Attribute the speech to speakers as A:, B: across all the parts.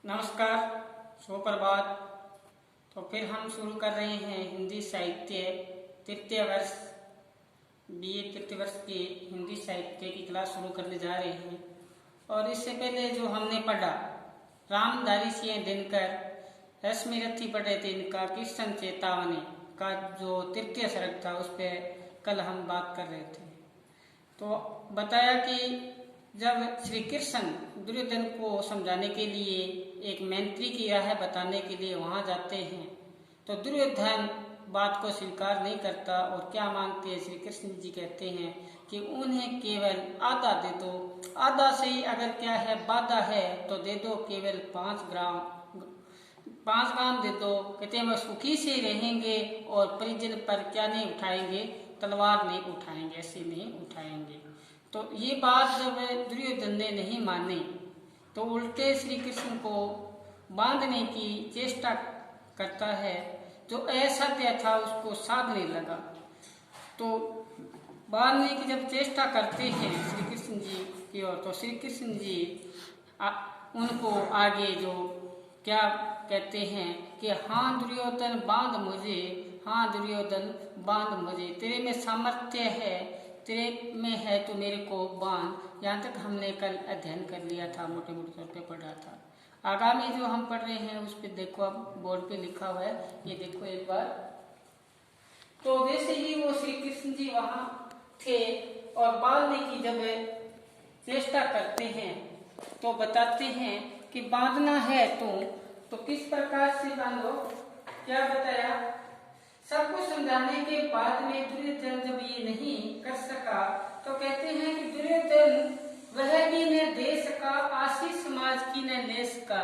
A: नमस्कार, सुप्रभात। तो फिर हम शुरू कर रहे हैं हिंदी साहित्य तृतीय वर्ष बीए तृतीय वर्ष की हिंदी साहित्य की क्लास शुरू करने जा रहे हैं। और इससे पहले जो हमने पढ़ा रामधारी सिंह दिनकर, रश्मि रथी पढ़े थे, इनका कृष्ण चेतावनी का जो तृतीय सर्ग था उस पर कल हम बात कर रहे थे। तो बताया कि जब श्री कृष्ण दुर्योधन को समझाने के लिए एक मंत्री की राह बताने के लिए वहां जाते हैं तो दुर्योधन बात को स्वीकार नहीं करता और क्या मांगते हैं। श्री कृष्ण जी कहते हैं कि उन्हें केवल आधा दे दो, आधा से ही अगर क्या है बाधा है तो दे दो, केवल 5 ग्राम दे दो। कहते हैं वह सुखी से रहेंगे और परिजन पर क्या नहीं उठाएंगे, तलवार नहीं उठाएंगे, ऐसे नहीं उठाएंगे। तो ये बात जब दुर्योधन ने नहीं मानी तो उल्टे श्री कृष्ण को बांधने की चेष्टा करता है। जो असत्य था उसको साधने लगा। तो बांधने की जब चेष्टा करते हैं श्री कृष्ण जी की ओर तो श्री कृष्ण जी उनको आगे जो क्या कहते हैं कि हाँ दुर्योधन बांध मुझे, हाँ दुर्योधन बांध मुझे, तेरे में सामर्थ्य है, तेरे में है तो मेरे को बांध। यहाँ तक हमने कल अध्ययन कर लिया था, मोटे मोटे तौर पे पढ़ा था। आगामी जो हम पढ़ रहे हैं उस पे देखो, अब बोर्ड पे लिखा हुआ है, ये देखो एक बार। तो जैसे ही वो श्री कृष्ण जी वहां थे और बांधने की जब चेष्टा करते हैं तो बताते हैं कि बांधना है तो किस प्रकार से बांधो। क्या बताया, सब कुछ समझाने के बाद में दुर्योधन जब ये नहीं कर सका तो कहते हैं कि दुर्योधन वह भी न दे सका, आशीष समाज की न ले सका।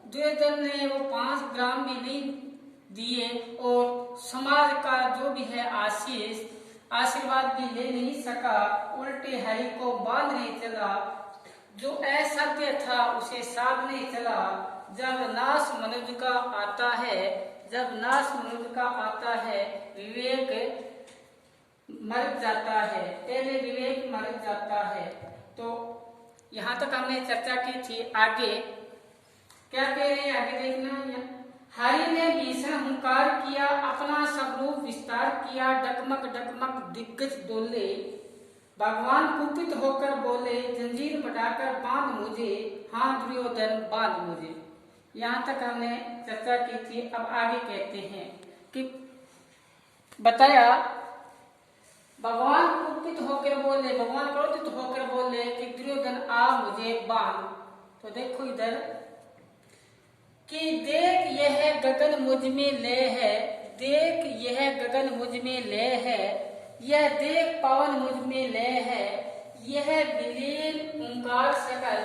A: दुर्योधन ने वो 5 ग्राम भी नहीं दिए और समाज का जो भी है आशीर्वाद भी ले नहीं सका, उल्टे हरि को बांधने चला। जो असाध्य था उसे साधने चला। जब नाश मनुष्य का आता है, जब नाश मनुष्य का आता है, विवेक मर जाता है, पहले विवेक मर जाता है। तो यहाँ तक हमने चर्चा की थी। आगे क्या कह रहे हैं, आगे देखना। हरि ने भीषण हुंकार किया, अपना सब रूप विस्तार किया, डगमग डगमग दिग्गज डोले। भगवान कुपित होकर बोले, जंजीर बढ़ाकर बांध मुझे, हाँ दुर्योधन बांध मुझे। यहाँ तक हमने चर्चा की थी। अब आगे कहते हैं कि बताया भगवान कुपित होकर बोले, भगवान क्रोधित होकर बोले कि दुर्योधन आ मुझे बांध। तो देखो इधर कि देख यह गगन मुझ में ले है, देख यह गगन मुझ में ले है, यह देख पवन मुझ में ले है, यह विलीन ओंकार सकल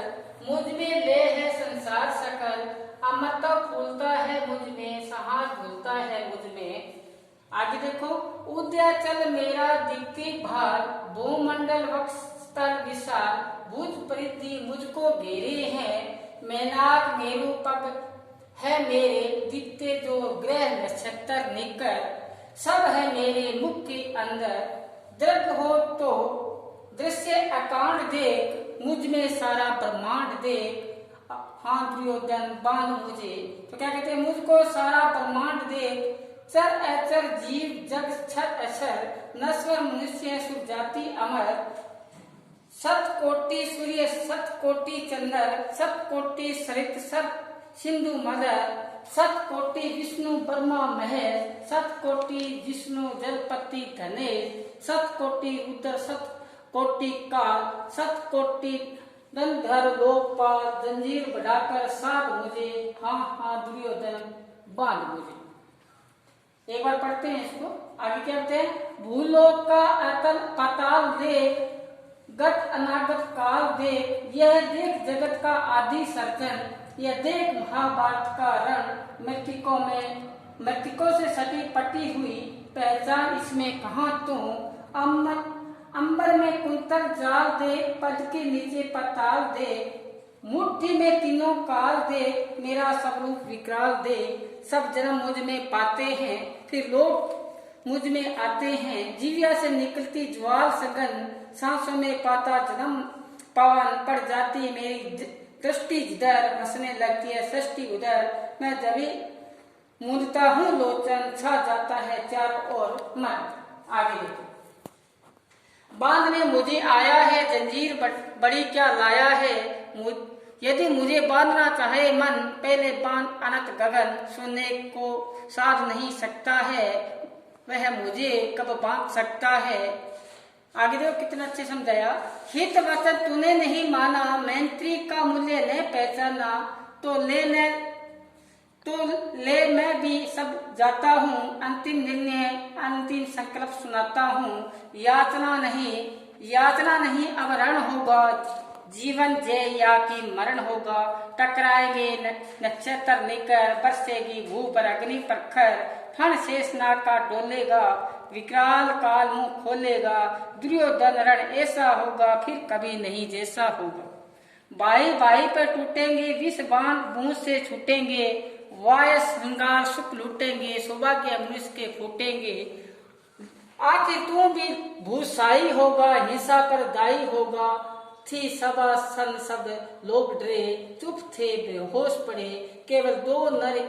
A: मुझ में ले है, संसार सकल अमृता फूलता है मुझ में, सहार भूलता है मुझ में। आगे देखो, उद्याचल मेरा दिक्ति भार, भूमंडल वक्षस्थल विशाल, भुज परिधि मुझको घेरे हैं, मैनाक मेरु पग है मेरे, दिखते जो ग्रह नक्षत्र निकर, सब है मेरे मुख के अंदर। दृढ़ हो तो दृश्य अकांड देख, मुझ में सारा ब्रह्मांड देख, हाँ दुर्योधन बांध मुझे। तो क्या कहते हैं, मुझको सारा ब्रह्मांड देख, चर अचर जीव जग छर अक्षर, नश्वर मनुष्य सुर जाति अमर, सत कोटि सूर्य सत कोटि चंद्र, सत कोटि सरित सत सिंधु मदर, सत कोटि विष्णु ब्रह्मा महेश, सत कोटि विष्णु जलपति धनेश, सत कोटि रुद्र सत कोटि काल, सत कोटि गंधर लोकपाल, जंजीर बढ़ाकर साध मुझे, हाँ हाँ दुर्योधन बांध मुझे। एक बार पढ़ते हैं इसको। आगे क्या कहते हैं, भूलोक का अतल पाताल देख, गत अनागत काल देख, यह देख जगत का आदि सर्जन, यह देख महाभारत का रण, मृतकों से सटी पटी हुई पहचान इसमें कहाँ तू, अंबर में कुंतल जाल दे, पद के नीचे पताल दे, मुट्ठी में तीनों काल दे, मेरा सब रूप विकराल दे। सब जन्म मुझ में पाते हैं, फिर लोग मुझ में आते हैं, जीविया से निकलती ज्वाल सघन, सांसों में पाता जन्म पवन, पड़ जाती मेरी दृष्टि जिधर हंसने लगती है सृष्टि उधर, मैं जब भी मूंदता हूँ लोचन, छा जाता है चारों ओर मन। आगे देखो, बांधने मुझे आया है जंजीर बड़ी क्या लाया है, यदि मुझे बांधना चाहे मन, पहले बांध अनंत गगन, सुनने को साध नहीं सकता है, वह मुझे कब बांध सकता है। आगे देखो कितना अच्छे समझाया। हित वचन तूने नहीं माना, मैत्री का मूल्य न पहचाना, तो ले मैं भी सब जाता हूँ, अंतिम निर्णय अंतिम संकल्प सुनाता हूँ, याचना नहीं अब रण होगा, जीवन जय या कि मरण होगा, टकराएंगे नक्षत्र निकर, बरसेगी भू पर अग्नि प्रखर, फण शेषनाग का डोलेगा, विकराल काल मुंह खोलेगा, दुर्योधन रण ऐसा होगा फिर कभी नहीं जैसा होगा, बाई बाई पर टूटेंगे, विष बाण बूंद से छूटेंगे, वायस श्रृंगार सुख लूटेंगे, सौभाग्य मनुष्य के फूटेंगे, आखिर तू भी भूसाई होगा, हिंसा पर दाई होगा, थी सभा सन सब लोग डरे, चुप थे बेहोश पड़े, केवल दो नर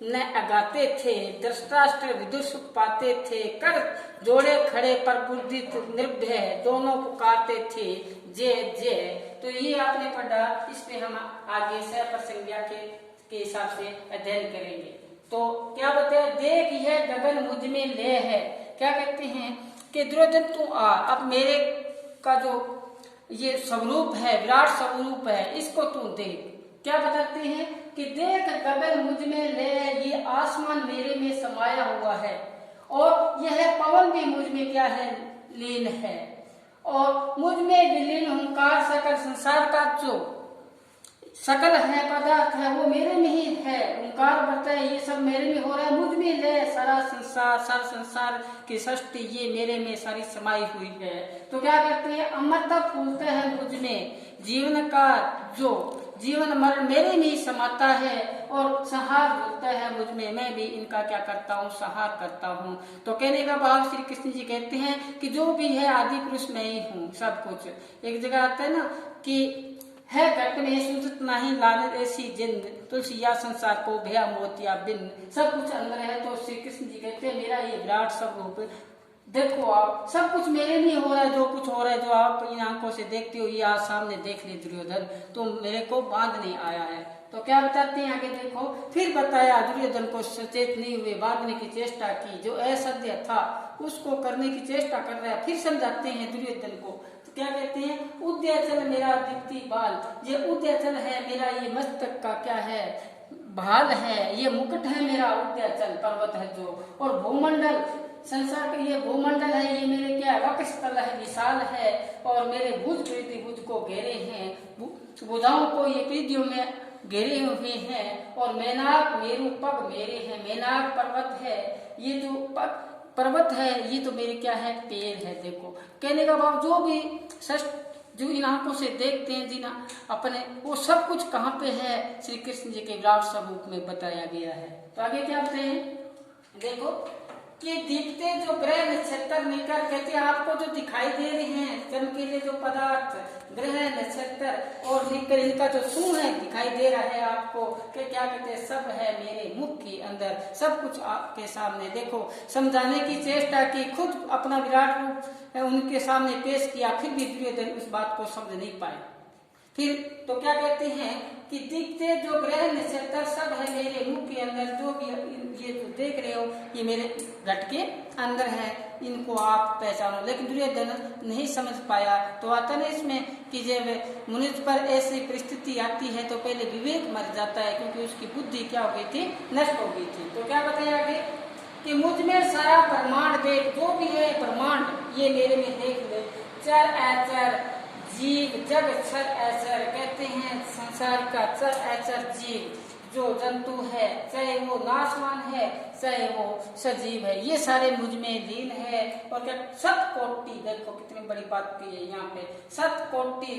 A: न अगाते थे, धृतराष्ट्र विदुर सुख पाते थे, कर जोड़े खड़े पर बुद्धित निर्भय, दोनों पुकारते थे जय जय। तो ये आपने पढ़ा, इसमें हम आगे सह प्रसंज्ञा के हिसाब से अध्ययन करेंगे। तो क्या बताया, देख यह गगन मुझ में ले है, क्या कहते हैं कि दुर्योधन तू आ, अब मेरे का जो ये स्वरूप है, विराट स्वरूप है, इसको तू देख। क्या बताते हैं कि देख गगन मुझ में ले है, ये आसमान मेरे में समाया हुआ है, और यह पवन भी मुझ में क्या है, लीन है, और मुझ में विलीन हुंकार सकल संसार का जो सकल है पदार्थ है वो मेरे में ही है, ओंकार बताए ये सब मेरे में हो रहा है, मुझ में ले सारा संसार की सृष्टि ये मेरे में सारी समाई हुई है। तो क्या करते हैं, अमरता फूलते हैं मुझ में, जीवन का जो जीवन मरण मेरे में ही समाता है, और संहार होता है मुझ में, मैं भी इनका क्या करता हूँ, संहार करता हूँ। तो कहने का भाव श्री कृष्ण जी कहते हैं कि जो भी है आदि पुरुष मैं ही हूँ सब कुछ। एक जगह आता है ना कि है घट में सुजत नहीं लाने ऐसी जिंद, तुलसिया संसार को भया मोतिया बिन, सब कुछ अंदर है। तो श्री कृष्ण जी कहते हैं मेरा ये विराट स्वरूप देखो, आप सब कुछ मेरे लिए हो रहा है, जो कुछ हो रहा है जो आप इन आंखों से देखते हो, ये आज सामने देख ले दुर्योधन, तो मेरे को बांधने आया है। तो क्या बताते हैं आगे देखो, फिर बताया दुर्योधन को सचेत नहीं हुए, बांधने की चेष्टा की, जो असत्य था उसको करने की चेष्टा कर रहा है। फिर समझाते हैं दुर्योधन को, तो क्या कहते हैं, उद्याचल मेरा दीप्ति बाल, ये उद्याचल है मेरा, ये मस्तक का क्या है, भाल है, ये मुकुट है मेरा, उद्याचल पर्वत है जो, और भूमंडल संसार का ये भूमंडल है, ये मेरे क्या वक्षस्थल है, विशाल है, और मेरे भुज प्रीति भुज को घेरे हैं, भुजाओं को ये प्रीतियों में घेरे हुए हैं, और मैनाक मेरू पग मेरे हैं, मैनाक पर्वत है, ये जो पर्वत है ये तो मेरे क्या है, पैर है। देखो कहने का भाव जो भी जो इन आंखों से देखते हैं जिन अपने, वो सब कुछ कहाँ पे है, श्री कृष्ण जी के विराट स्वरूप में बताया गया है। तो आगे क्या बताते हैं, देखो कि दिखते जो ग्रह नक्षत्र निकल, कहते हैं आपको जो दिखाई दे रहे हैं चमकीले जो पदार्थ ग्रह नक्षत्र और निकल, इनका जो सूंह है दिखाई दे रहा है आपको, कि क्या कहते हैं, सब है मेरे मुख के अंदर, सब कुछ आपके सामने। देखो समझाने की चेष्टा की, खुद अपना विराट रूप उनके सामने पेश किया, फिर भी दुर्योधन उस बात को समझ नहीं पाए। फिर तो क्या कहते हैं कि दिखते जो ग्रह नक्षत्र सब है मेरे मुख के अंदर, जो भी ये जो देख रहे हो ये मेरे घट के अंदर है, इनको आप पहचानो। लेकिन दुर्योधन नहीं समझ पाया। तो आता है इसमें कि जब मनुष्य पर ऐसी परिस्थिति आती है तो पहले विवेक मर जाता है, क्योंकि उसकी बुद्धि क्या हो गई थी, नष्ट हो गई थी। तो क्या बताया आगे कि मुझ में सारा ब्रह्मांड देख, जो भी है ब्रह्मांड ये मेरे में देख ले, चर अचर जीव जग क्षर अचर, कहते हैं संसार का चर अचर जीव जो जंतु है, चाहे वो नाशवान है चाहे वो सजीव है, ये सारे मुझ में लीन है। और क्या सत कोटि, देखो कितनी बड़ी बात की है यहाँ पे, सत कोटि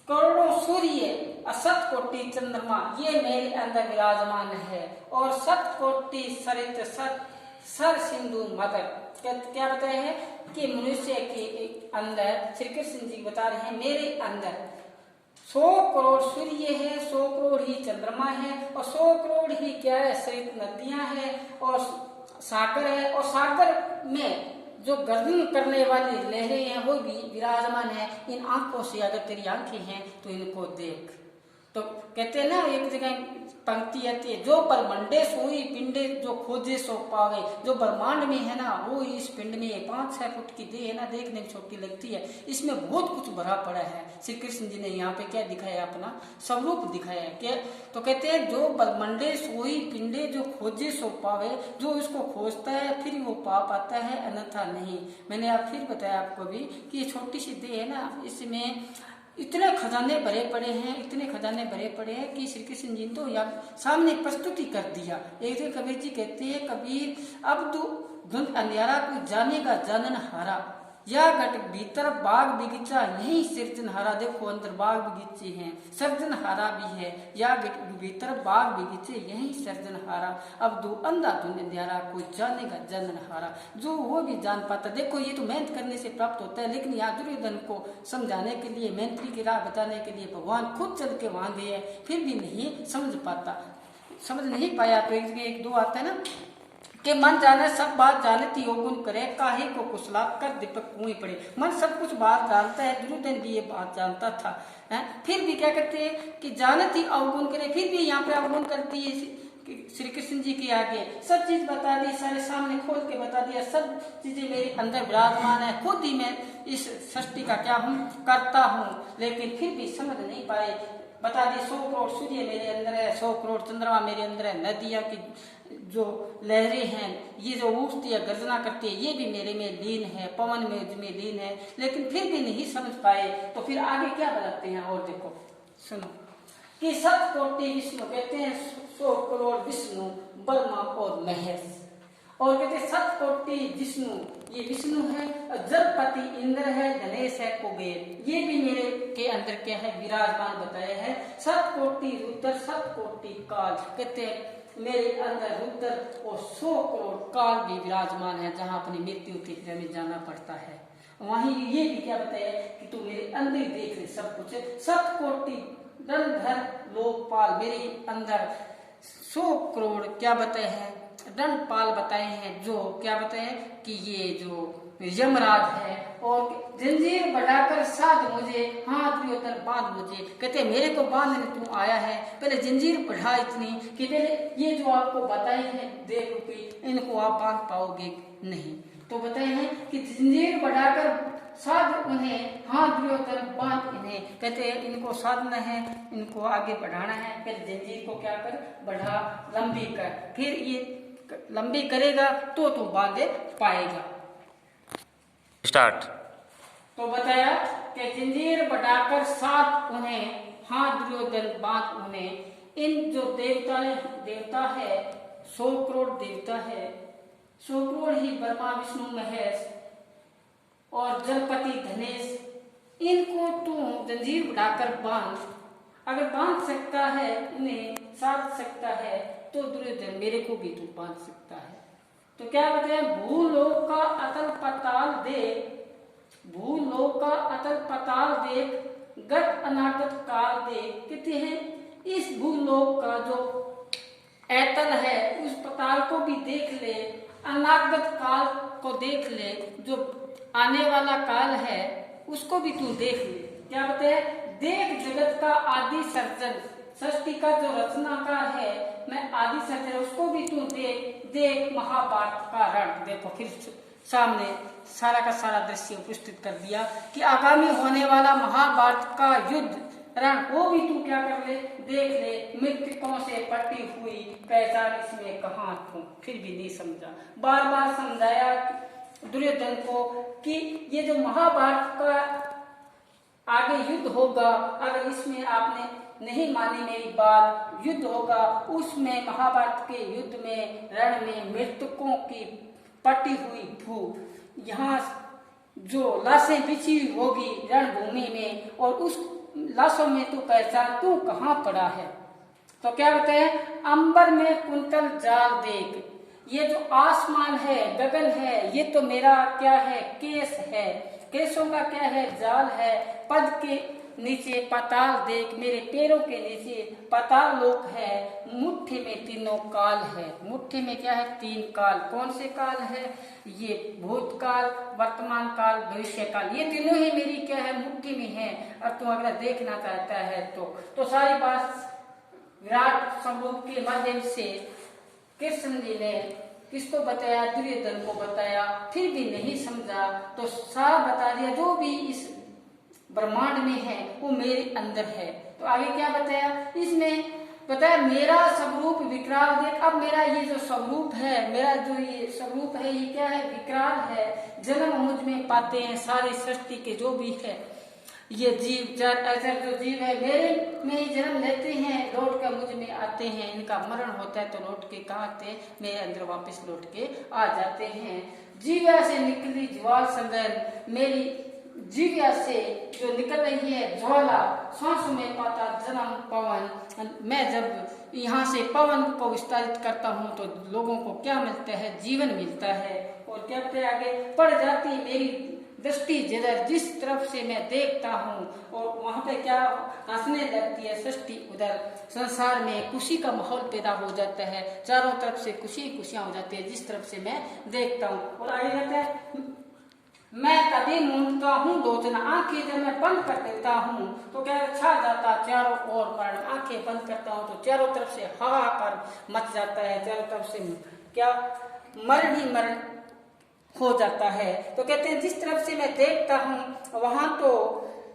A: करोड़ों सूर्य असत कोटि चंद्रमा ये मेरे अंदर विराजमान है, और सत कोटि सरित सत सर सिंधु मगर, क्या बताए हैं कि मनुष्य के अंदर श्री कृष्ण जी बता रहे हैं मेरे अंदर 100 करोड़ सूर्य है, 100 करोड़ ही चंद्रमा है, और 100 करोड़ ही क्या है, सहित नदियां हैं और सागर है, और सागर में जो गर्जन करने वाली लहरें हैं वो भी विराजमान है। इन आंखों से अगर तेरी आंखें हैं तो इनको देख। तो कहते हैं ना, एक जगह पंक्ति आती है, जो ब्रह्मंडे सोई पिंडे जो खोजे सो पावे। जो ब्रह्मांड में है ना वो इस पिंड में 5-6 फुट की देह है ना, देखने में छोटी लगती है, इसमें बहुत कुछ भरा पड़ा है। श्री कृष्ण जी ने यहाँ पे क्या दिखाया, अपना स्वरूप दिखाया है क्या। तो कहते हैं जो ब्रह्मंडे सोई पिंडे जो खोजे सो पावे, जो इसको खोजता है फिर वो पा पाता है, अन्यथा नहीं। मैंने आप फिर बताया आपको भी कि ये छोटी सी देह है ना, इसमें इतने खजाने भरे पड़े हैं, इतने खजाने भरे पड़े हैं कि श्री कृष्ण जी तो यहाँ सामने प्रस्तुति कर दिया। एक दिन कबीर जी कहते हैं, कबीर अब तो धुंध अंधियारा को जानेगा जानन हारा, या घट भीतर बाग बगीचा यही सृजनहारा। देखो अंदर बाग बगीचे हैं, सृजनहारा भी है, या भीतर बाग बगीचे यही सृजनहारा। अब दो अंधा धुंध अंधियारा कोई जानेगा जाननहारा, जो वो भी जान पाता। देखो ये तो मेहनत करने से प्राप्त होता है, लेकिन यहाँ दुर्योधन को समझाने के लिए, मैत्री की राह बताने के लिए भगवान खुद चल के वहां गए, फिर भी नहीं समझ पाता, समझ नहीं पाया। तो एक दो आता है ना कि मन जाने सब बात जाने ती गुण करे, काहे को कुशला कर दीपक कुएं पड़े। मन सब कुछ बात जानता है, दुर्योधन भी ये बात जानता था, है? फिर भी क्या करते हैं कि जानती अवगुण करे, फिर भी यहाँ पे अवगुण करती है श्री कृष्ण जी के आगे। सब चीज बता दी, सारे सामने खोल के बता दिया, सब चीजें मेरे अंदर विराजमान है, खुद ही मैं इस सृष्टि का क्या हूँ, करता हूँ। लेकिन फिर भी समझ नहीं पाए। बता दी 100 करोड़ सूर्य मेरे अंदर है, 100 करोड़ चंद्रमा मेरे अंदर है, नदियां की जो लहरें हैं, ये जो उठती है गर्जना करती है, ये भी मेरे में लीन है, पवन में लीन है। लेकिन फिर भी नहीं समझ पाए। तो फिर आगे क्या बताते हैं, और देखो सुनो कि 7 कोटि विष्णु, कहते हैं 100 करोड़ विष्णु ब्रह्मा और महेश, और कहते हैं 7 कोटि विष्णु, ये विष्णु है, जलपति इंद्र है, गणेश है, कुबेर, ये भी मेरे के अंदर क्या है, विराजमान बताया है। 7 कोटि रुद्र, 7 कोटि काल, कहते हैं मेरे अंदर रुद्र और 100 करोड़ काल भी विराजमान है, जहाँ अपनी मृत्यु के में जाना पड़ता है। वहीं ये भी क्या बताया कि तू मेरे अंदर देख ले सब कुछ। 7 कोटि दंडधर लोकपाल, मेरे अंदर 100 करोड़ क्या बताए हैं, दंडपाल बताए हैं, जो क्या बताए हैं कि ये जो यमराज है, और जंजीर बढ़ाकर साध मुझे, हाथ दुर्योधन बांध मुझे। कहते मेरे को बांधने तू आया है, पहले जंजीर बढ़ा इतनी कि पहले ये जो आपको बताए हैं देव रूपी, इनको आप बांध पाओगे नहीं। तो बताए हैं कि जंजीर बढ़ाकर साध उन्हें, हाथ दुर्योधन बांध इन्हें। कहते हैं इनको साधना है, इनको आगे बढ़ाना है, फिर जंजीर को क्या कर, बढ़ा, लंबी कर, फिर ये लंबी करेगा तो तू बांधे पाएगा।
B: स्टार्ट।
A: तो बताया कि जंजीर बढ़ाकर साथ उन्हें, हाथ दुर्योधन बांध उन्हें। इन जो देवता है 100 करोड़ देवता है, 100 करोड़ ही ब्रह्मा विष्णु महेश और जलपति गणेश, इनको तू जंजीर बढ़ाकर बांध। अगर बांध सकता है, इन्हें साध सकता है, तो दुर्योधन मेरे को भी तू बांध सकता है। तो क्या बताया, भूलोक का अतल पताल देख, भूलोक का अतल पताल देख, गत अनागत काल देख। कहते हैं इस भूलोक का जो ऐतल है, उस पताल को भी देख ले, अनागत काल को देख ले, जो आने वाला काल है उसको भी तू देख ले। क्या बताया, देख जगत का आदि सर्जन, सृष्टि का जो रचनाकार है, मैं आदि सर्जन, उसको भी तू देख। देख महाभारत का रण, देखो फिर सामने सारा का सारा दृश्य उपस्थित कर दिया कि आगामी होने वाला महाभारत का युद्ध रण, वो भी तू क्या कर ले, देख ले। मृतकों से पटी हुई पहचान इसमें कहाँ तू, फिर भी नहीं समझा। बार बार समझाया दुर्योधन को कि ये जो महाभारत का आगे युद्ध होगा, अगर इसमें आपने नहीं मानी मेरी बात, युद्ध होगा, उसमें महाभारत के युद्ध में रण में मृतकों की पटी हुई भू, यहाँ जो लाशें बिछी होगी रणभूमि में, और उस लाशों में तू पहचान तू कहाँ पड़ा है। तो क्या बताए, अंबर में कुंतल जाल देख, ये जो आसमान है, गगन है, ये तो मेरा क्या है, केस है, केसों का क्या है, जाल है। पद के नीचे पाताल देख, मेरे पैरों के नीचे पाताल लोक है, मुट्ठी में तीनों काल है। मुट्ठी में क्या है? 3 काल। कौन से काल है? ये भूतकाल, वर्तमान काल, भविष्य काल, ये तीनों ही मेरी क्या है? मुट्ठी में है। और तू अगर देखना चाहता है तो सारी बात विराट स्वरूप के माध्यम से कृष्ण जी ने किसको बताया? दुर्योधन को बताया। फिर भी नहीं समझा तो सारा बता दिया, जो भी इस ब्रह्मांड में है वो मेरे अंदर है। तो आगे क्या बताया? इसमें बताया मेरा स्वरूप विकराल देख। अब मेरा ये जो स्वरूप है, मेरा जो ये स्वरूप है, ये क्या है? विकराल है। जन्म मुझ में पाते हैं सारी सृष्टि के जो भी है, ये जीव जड़ अजर जो जीव है मेरे में ही जन्म लेते हैं, लौट कर मुझ में आते हैं। इनका मरण होता है तो लौट के कहाँ आते हैं? मेरे अंदर वापस लौट के आ जाते हैं। जीव्या से निकली ज्वाल संगन, मेरी जीव्या से जो निकल रही है ज्वाला, सांसों में पाता जन्म पवन। मैं जब यहाँ से पवन को विस्तारित करता हूँ तो लोगों को क्या मिलता है? जीवन मिलता है। और क्या आगे पड़ जाती मेरी दृष्टि जिधर, जिस तरफ से मैं देखता हूँ, और वहाँ पे क्या हंसने लगती है सृष्टि उधर। संसार में खुशी का माहौल पैदा हो जाता है, चारों तरफ से खुशी खुशियाँ हो जाती है जिस तरफ से मैं देखता हूँ। और आगे कहते हैं मैं कभी मूंदता हूँ लोचना, आंखें जब मैं बंद कर देता हूँ तो क्या छा जाता चारों ओर मरण। आंखें बंद करता हूँ तो चारों तरफ से हाहाकार मच जाता है, चारों तरफ से क्या मरण ही मरण हो जाता है। तो कहते हैं जिस तरफ से मैं देखता हूँ वहां तो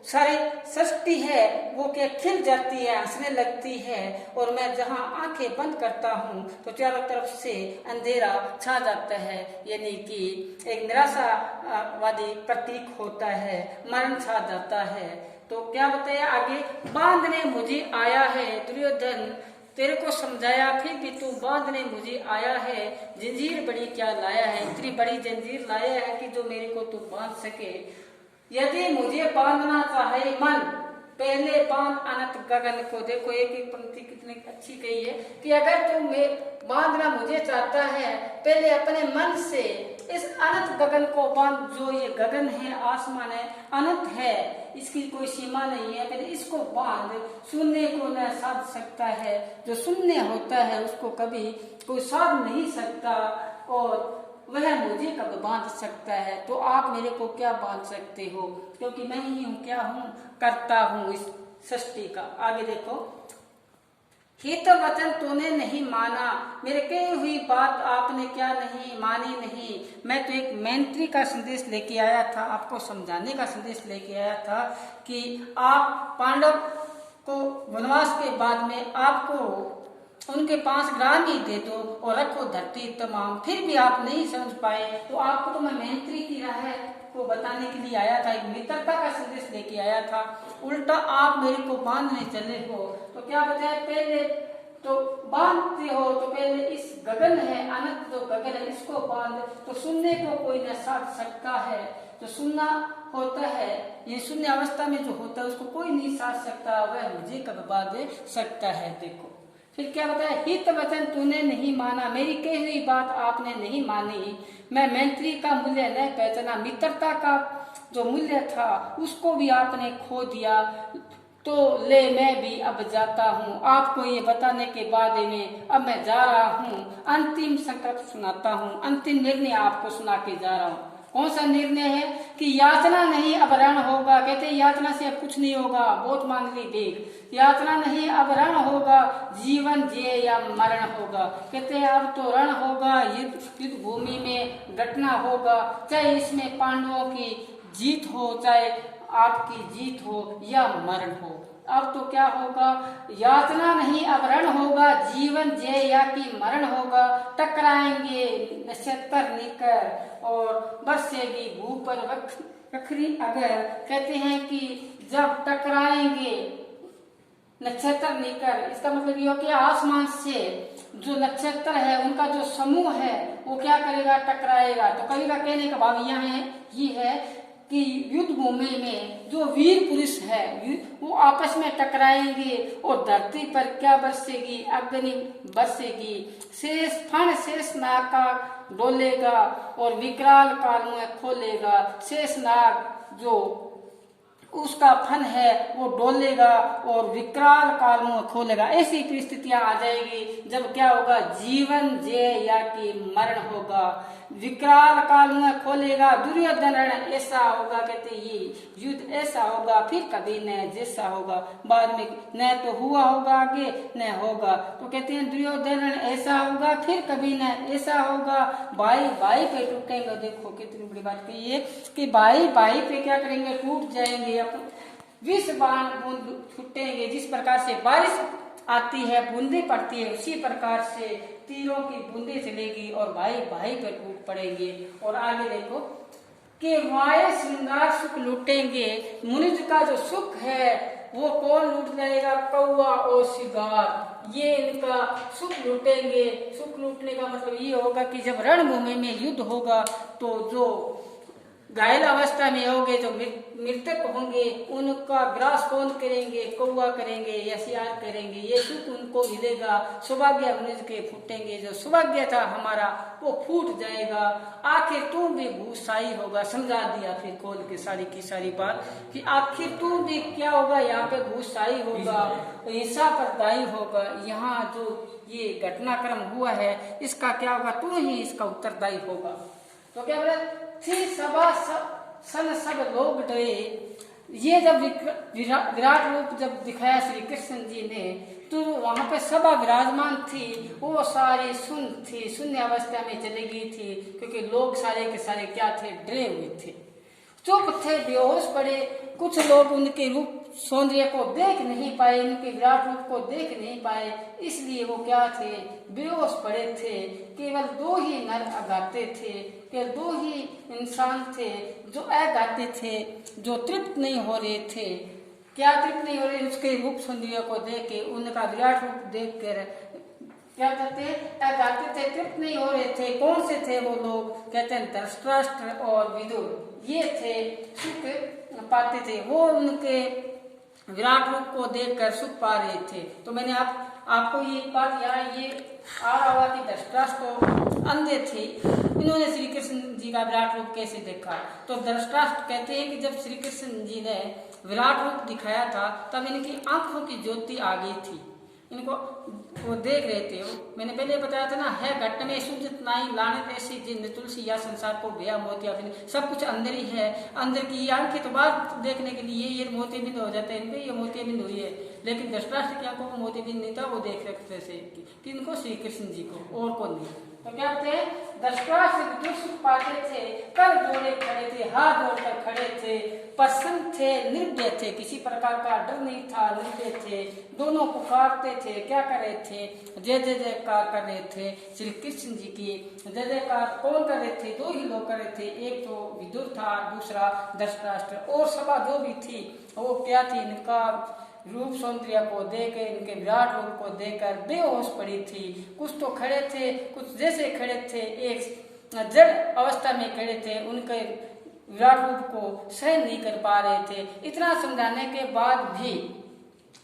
A: सारी सृष्टि है वो क्या खिल जाती है, हंसने लगती है। और मैं जहाँ आंखें बंद करता हूँ तो चारों तरफ से अंधेरा छा जाता है, यानी कि एक निराशावादी प्रतीक होता है, मरण छा जाता है। तो क्या बताया आगे? बांधने मुझे आया है दुर्योधन, तेरे को समझाया फिर भी तू बांधने मुझे आया है। जंजीर बड़ी क्या लाया है? इतनी बड़ी जंजीर लाया है कि जो मेरे को तू बांध सके। यदि मुझे बांधना चाहे मन, पहले बांध अनंत गगन को। देखो एक एक पंक्ति कितनी अच्छी कही है कि अगर तू बांधना मुझे चाहता है, पहले अपने मन से इस अनंत गगन को बांध। जो ये गगन है, आसमान है, अनंत है, इसकी कोई सीमा नहीं है। पहले इसको बांध। शून्य को न साध सकता है, जो शून्य होता है उसको कभी कोई साध नहीं सकता, और वह मुझे कब बांध सकता है? तो आप मेरे को क्या बांध सकते हो? क्योंकि मैं ही हूँ, क्या हूँ? करता हूँ इस सृष्टि का। आगे देखो, हित वचन तूने नहीं माना, मेरे कही हुई बात आपने क्या नहीं मानी नहीं। मैं तो एक मैत्री का संदेश लेके आया था, आपको समझाने का संदेश लेके आया था कि आप पांडव को वनवास के बाद में आपको उनके 5 ग्राम ही दे दो और रखो धरती तमाम, फिर भी आप नहीं समझ पाए। तो आपको तो मैं मैत्री की राह को बताने के लिए आया था, एक मित्रता का संदेश लेके आया था। उल्टा आप मेरे को बांधने चले हो। तो क्या बताया? पहले तो बांधते हो तो पहले इस गगन है, अनंत जो गगन है, इसको बांध। तो सुनने को कोई न साध सकता है। जो सुनना होता है, ये शून्य अवस्था में जो होता है उसको कोई नहीं साध सकता, वह मुझे कब बांध सकता है। देखो फिर क्या बताया? हित वचन तूने नहीं माना, मेरी कही हुई बात आपने नहीं मानी। मैं मैत्री का मूल्य न पहचाना, मित्रता का जो मूल्य था उसको भी आपने खो दिया। तो ले मैं भी अब जाता हूँ, आपको ये बताने के बाद में अब मैं जा रहा हूँ। अंतिम संकल्प सुनाता हूँ, अंतिम निर्णय आपको सुना के जा रहा हूँ। कौन सा निर्णय है? कि यातना नहीं अब रण होगा। कहते यातना से अब कुछ नहीं होगा, बहुत मांग ली देख। यातना नहीं अब रण होगा, जीवन जिए या मरण होगा। कहते अब तो रण होगा, युद्ध भूमि में घटना होगा, चाहे इसमें पांडवों की जीत हो, चाहे आपकी जीत हो या मरण हो। अब तो क्या होगा? यातना नहीं अब रण होगा, जीवन जय या कि मरण होगा। टकराएंगे नक्षत्र निकर और बरसेगी भू पर रखरी अगर। कहते हैं कि जब टकराएंगे नक्षत्र निकर, इसका मतलब ये हो कि आसमान से जो नक्षत्र है उनका जो समूह है वो क्या करेगा? टकराएगा। तो कवि का कहने का भाव ये है कि युद्ध भूमि में जो वीर पुरुष है वो आपस में टकराएंगे और धरती पर क्या बरसेगी? अग्नि बरसेगी। शेष फण शेष नाग का डोलेगा और विकराल काल में खोलेगा। शेष नाग जो उसका फन है वो डोलेगा और विकराल काल मुंह खोलेगा। ऐसी परिस्थितियां आ जाएगी जब क्या होगा, जीवन जय या कि मरण होगा। विकराल काल मुंह खोलेगा, दुर्योधन ऐसा होगा, कहते ये युद्ध ऐसा होगा फिर कभी न जैसा होगा। बाद में न तो हुआ होगा आगे न होगा, तो कहते हैं दुर्योधन ऐसा होगा फिर कभी न ऐसा होगा। भाई भाई पे टूटेंगे। देखो कितनी बड़ी बात कही है कि भाई भाई पे क्या करेंगे, टूट जाएंगे, विष बाण बूंद छूटेंगे। जिस प्रकार से बारिश आती है, बूंदे पड़ती है, उसी प्रकार से तीरों की बूंदे चलेगी और भाई भाई पर टूट पड़ेंगे। और आगे देखो कि माया श्रृंगार सुख लूटेंगे। मनुष्य का जो सुख है वो कौन लूट जाएगा, कौवा और शिकार, ये इनका सुख लूटेंगे। सुख लूटने का मतलब ये होगा कि जब रणभूमि में युद्ध होगा तो जो घायल अवस्था में होंगे, जो मृतक होंगे, उनका ग्रास कौन करेंगे, कौवा करेंगे या शिकार करेंगे, ये सुख उनको मिलेगा। सौभाग्य मनुष्य के फूटेंगे, जो सौभाग्य था हमारा वो फूट जाएगा। आखिर तू भी भूसाई होगा। समझा दिया फिर खोल के सारी की सारी बात कि आखिर तू भी क्या होगा, यहाँ पे भूसाई होगा, ऐसा परदाई होगा। यहाँ जो ये घटनाक्रम हुआ है इसका क्या होगा, तू ही इसका उत्तरदायी होगा। तो क्या बोला, थी सभा सन सब लोग डरे। ये जब विराट रूप जब दिखाया श्री कृष्ण जी ने, तो वहां पे सभा विराजमान थी, वो सारी सुन थी, शून्य अवस्था में चली गई थी, क्योंकि लोग सारे के सारे क्या थे, डरे हुए थे, चुप थे, बेहोश पड़े। कुछ लोग उनके रूप सौंदर्य को देख नहीं पाए, उनके विराट रूप को देख नहीं पाए, इसलिए वो क्या थे, बेहोश पड़े थे। केवल दो ही नर अगाते थे, केवल दो ही इंसान थे जो अगाते थे, जो तृप्त नहीं हो रहे थे। क्या तृप्त नहीं हो रहे, उसके रूप सौंदर्य को देख के, उनका विराट रूप देख कर क्या कहते हैं, अगाते थे, तृप्त नहीं हो रहे थे। कौन से थे वो लोग, कहते हैं धृतराष्ट्र और विदुर, ये थे सुख पाते थे, वो उनके विराट रूप को देखकर सुख पा रहे थे। तो मैंने आपको ये बात यहाँ ये आ रहा हुआ कि धृतराष्ट्र अंधे थे, इन्होंने श्री कृष्ण जी का विराट रूप कैसे देखा। तो धृतराष्ट्र कहते हैं कि जब श्री कृष्ण जी ने विराट रूप दिखाया था तब इनकी आंखों की ज्योति आ गई थी, इनको वो देख रहे थे। मैंने पहले बताया था ना, है घट में सूझत नाई लानत ऐसी जिन तुलसी या संसार को गया मोतिया बिंद। सब कुछ अंदर ही है, अंदर की आंखें तो बात देखने के लिए ये मोती बिंद हो जाते हैं, इनके ये मोती बिंद हुई है, लेकिन धृतराष्ट्र की आंखों को मोती बिंद नहीं था, वो देख रहे थे किनको, श्री कृष्ण जी को, और को नहीं। तो क्या कहते हैं, धृतराष्ट्र जो सुख पाते थे, कर जोड़े खड़े थे, हाथ जोड़कर खड़े थे, प्रसन्न थे, निर्भय थे, किसी प्रकार का डर नहीं था, निर्भय थे, दोनों पुकारते थे, क्या कर रहे थे, जय जय जयकार कर रहे थे श्री कृष्ण जी की। जय जयकार कौन कर रहे थे, दो ही लोग कर रहे थे, एक तो विदुर था, दूसरा धृतराष्ट्र। और सभा जो भी थी वो क्या थी, इनका रूप सौंदर्य को देख, इनके विराट रूप को देखकर बेहोश पड़ी थी। कुछ तो खड़े थे, कुछ जैसे खड़े थे एक जड़ अवस्था में खड़े थे, उनके विराट रूप को सहन नहीं कर पा रहे थे। इतना समझाने के बाद भी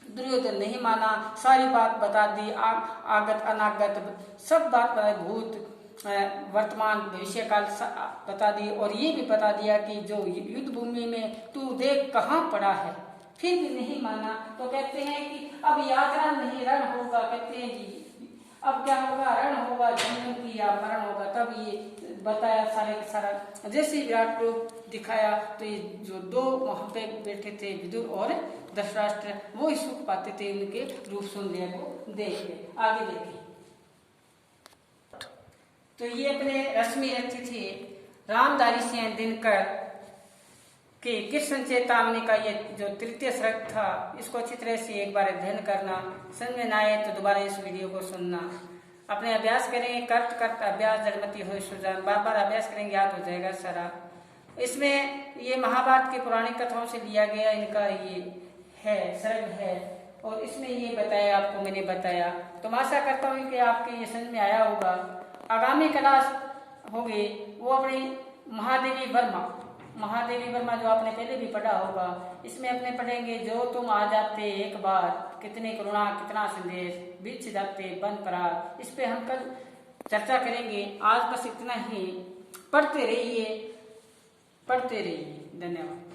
A: दुर्योधन नहीं माना, सारी बात बता दी, आगत अनागत सब बात बताई, भूत वर्तमान भविष्य काल बता दी, और ये भी बता दिया कि जो युद्ध भूमि में तू देख कहाँ पड़ा है, फिर भी नहीं माना। तो कहते हैं कि अब यात्रा नहीं, रण होगा। कहते हैं जी अब क्या होगा, रण होगा, जीवन की या मरण होगा। तब ये बताया सारे के सारा, जैसे विराट रूप दिखाया तो ये जो दो वहां पे बैठे थे, विदुर और धृतराष्ट्र, वो ही सुख पाते थे उनके रूप सौंदर्य को देख के। आगे देखिए, तो ये अपने रश्मि रथी थे रामधारी सिंह दिनकर कि कृष्ण चेतावनी का ये जो तृतीय श्लोक था, इसको अच्छी तरह से एक बार अध्ययन करना, समझ में ना आए तो दोबारा इस वीडियो को सुनना। अपने अभ्यास करेंगे, करत करत अभ्यास जड़मति हो सुजान, बार बार अभ्यास करेंगे, याद हो जाएगा सारा। इसमें ये महाभारत की पुरानी कथाओं से लिया गया इनका ये है, सर्ग है, और इसमें ये बताया आपको, मैंने बताया। तो मैं आशा करता हूँ कि आपके ये समझ में आया होगा। आगामी क्लास होगी वो अपनी महादेवी वर्मा जो आपने पहले भी पढ़ा होगा, इसमें अपने पढ़ेंगे, जो तुम आ जाते एक बार, कितने करुणा कितना संदेश, बिछ जाते बन पराग। इस पे हम कल चर्चा करेंगे। आज बस इतना ही, पढ़ते रहिए। धन्यवाद।